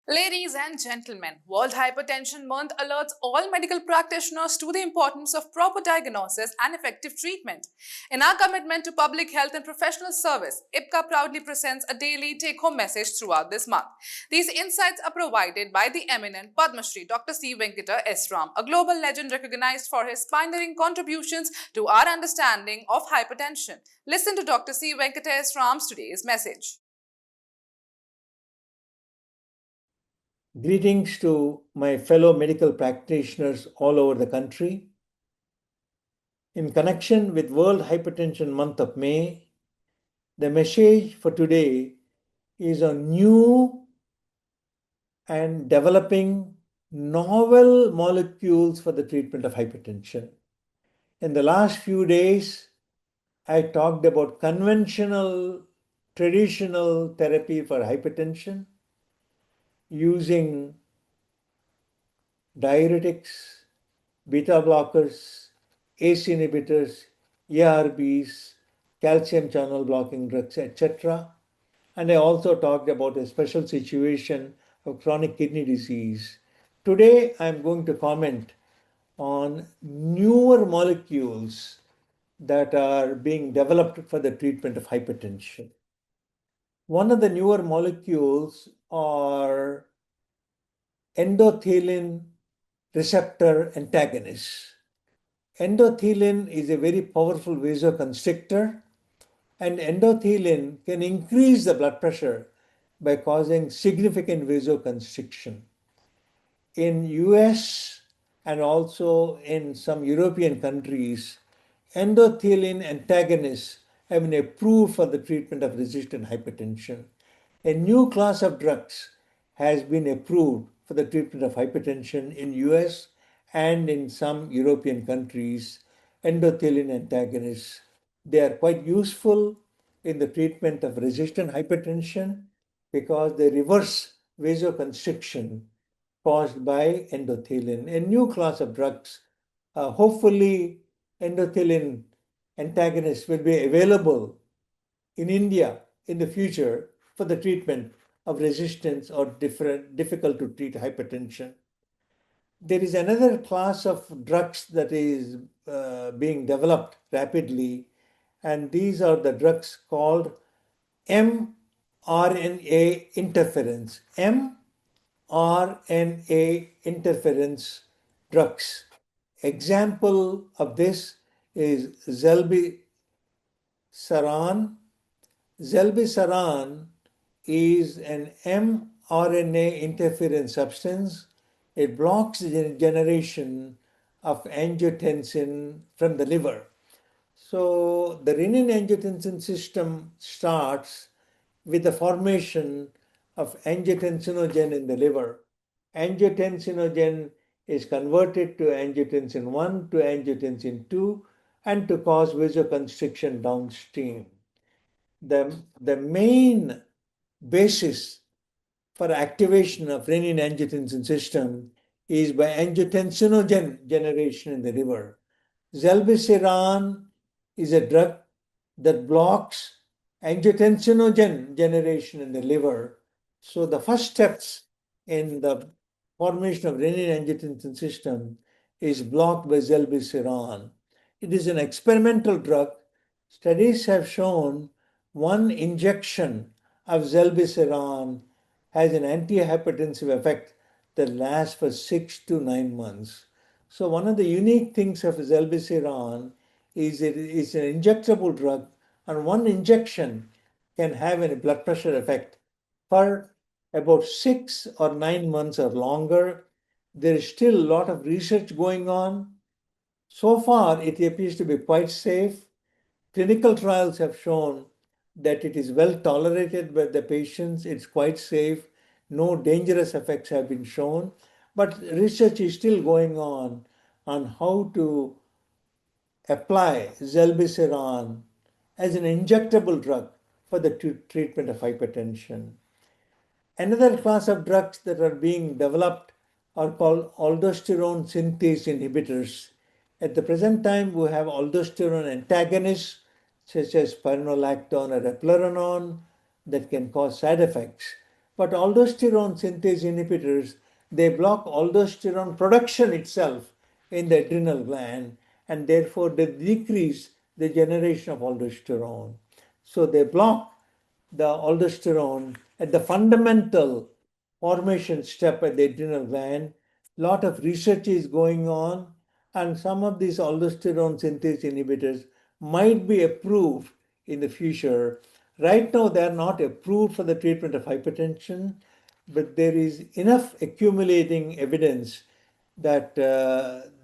Ladies and gentlemen, World Hypertension Month alerts all medical practitioners to the importance of proper diagnosis and effective treatment. In our commitment to public health and professional service, IPCA proudly presents a daily take-home message throughout this month. These insights are provided by the eminent Padmashri Dr. C. Venkata S. Ram, a global legend recognized for his pioneering contributions to our understanding of hypertension. Listen to Dr. C. Venkata S. Ram's today's message. Greetings to my fellow medical practitioners all over the country. In connection with World Hypertension Month of May, the message for today is on new and developing novel molecules for the treatment of hypertension. In the last few days, I talked about conventional, traditional therapy for hypertension using diuretics, beta blockers, ACE inhibitors, ARBs, calcium channel blocking drugs, etc. And I also talked about a special situation of chronic kidney disease. Today, I'm going to comment on newer molecules that are being developed for the treatment of hypertension. One of the newer molecules are endothelin receptor antagonists. Endothelin is a very powerful vasoconstrictor, and endothelin can increase the blood pressure by causing significant vasoconstriction. In US and also in some European countries, endothelin antagonists have been approved for the treatment of resistant hypertension. A new class of drugs has been approved for the treatment of hypertension in US and in some European countries, endothelin antagonists. They are quite useful in the treatment of resistant hypertension because they reverse vasoconstriction caused by endothelin. A new class of drugs, hopefully endothelin antagonists will be available in India in the future for the treatment of resistance or difficult to treat hypertension. There is another class of drugs that is being developed rapidly, and these are the drugs called mRNA interference. mRNA interference drugs. Example of this is zilebesiran. Zilebesiran is an mRNA interference substance. It blocks the generation of angiotensin from the liver. So the renin-angiotensin system starts with the formation of angiotensinogen in the liver. Angiotensinogen is converted to angiotensin 1 to angiotensin 2 and to cause vasoconstriction downstream. The main basis for activation of renin-angiotensin system is by angiotensinogen generation in the liver. Zilebesiran is a drug that blocks angiotensinogen generation in the liver. So the first steps in the formation of renin-angiotensin system is blocked by zilebesiran. It is an experimental drug. Studies have shown one injection of zilebesiran has an antihypertensive effect that lasts for 6 to 9 months. So one of the unique things of zilebesiran is it is an injectable drug, and one injection can have a blood pressure effect for about 6 or 9 months or longer. There is still a lot of research going on. So far, it appears to be quite safe. Clinical trials have shown that it is well tolerated by the patients, it's quite safe, no dangerous effects have been shown, but research is still going on how to apply zilebesiran as an injectable drug for the treatment of hypertension. Another class of drugs that are being developed are called aldosterone synthase inhibitors. At the present time, we have aldosterone antagonists such as spironolactone or eplerenone that can cause side effects. But aldosterone synthase inhibitors, they block aldosterone production itself in the adrenal gland, and therefore they decrease the generation of aldosterone. So they block the aldosterone at the fundamental formation step at the adrenal gland. Lot of research is going on, and some of these aldosterone synthase inhibitors might be approved in the future. Right now, they are not approved for the treatment of hypertension, but there is enough accumulating evidence that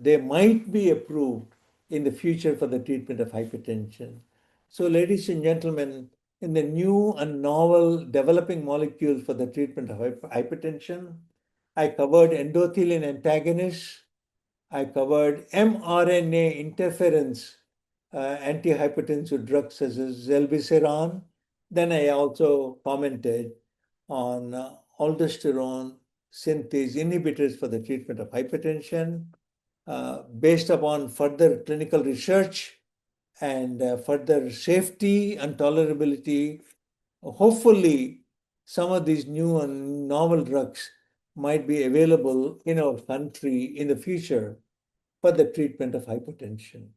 they might be approved in the future for the treatment of hypertension. So, ladies and gentlemen, in the new and novel developing molecules for the treatment of hypertension, I covered endothelin antagonists, I covered mRNA interference antihypertensive drugs such as zilebesiran. Then I also commented on aldosterone synthase inhibitors for the treatment of hypertension. Based upon further clinical research and further safety and tolerability, hopefully some of these new and novel drugs might be available in our country in the future for the treatment of hypertension.